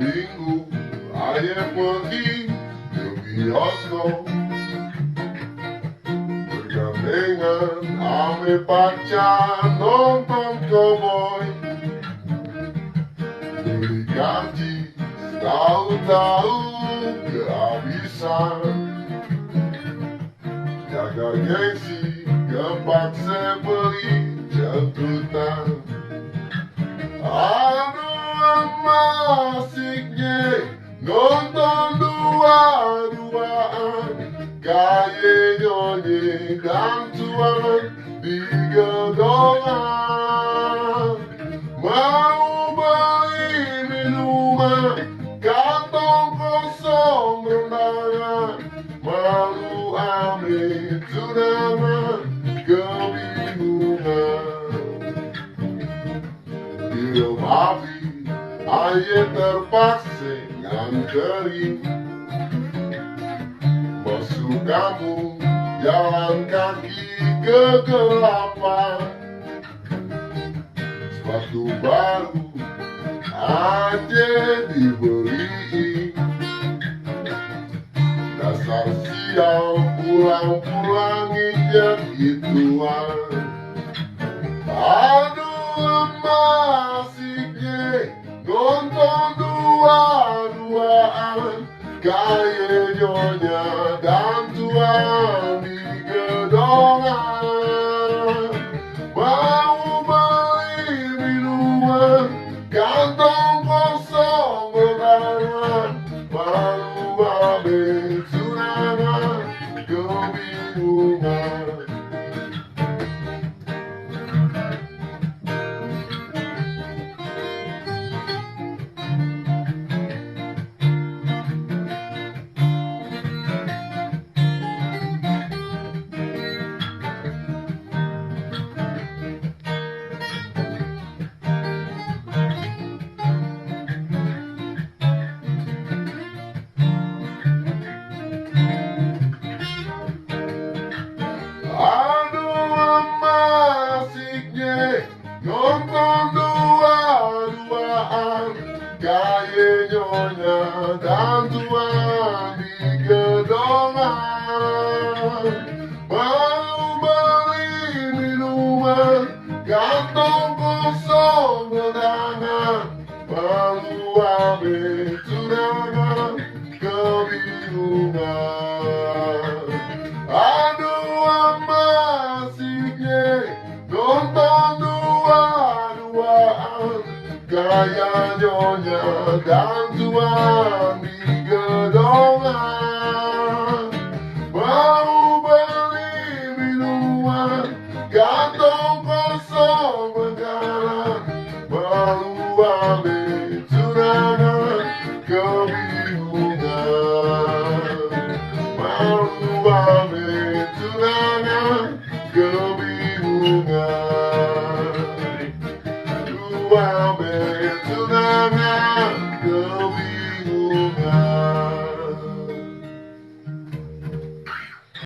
minggu Ayah pergi ke bioskop, bergandengan ame pacar nonton cowboy. Beli gaji tahu-tahu kehabisan, jaga gengsi kepaksa beli jangkutan. Aduh asiknya nonton dua-duaan, kayak nyonyi dansuan di gedongan. Mau beli minuman, kantong kosong berangan, malu ambil tunangan, kebingungan. Belum habis, Ayah terpaksa nganterin, masuk kampung, jalan kaki kegelapan. Sepatu baru aja dibeliin, dasar sial pulang-pulang injak gituan. Aduh asiknya nonton dua-duaan, kayak nyonya dan tuan di gedongan. Mau beli minuman, kantong kosong berangan, malu ambil tunangan, kebingungan. Asiknya nonton dua-duaan, kayak nyonya dan tuan di gedongan. Mau beli minuman, kantong kosong berangan, malu ambil tunangan, kebingungan. Aduh asiknya nonton dua-duaan, kayak nyonya dan tuan di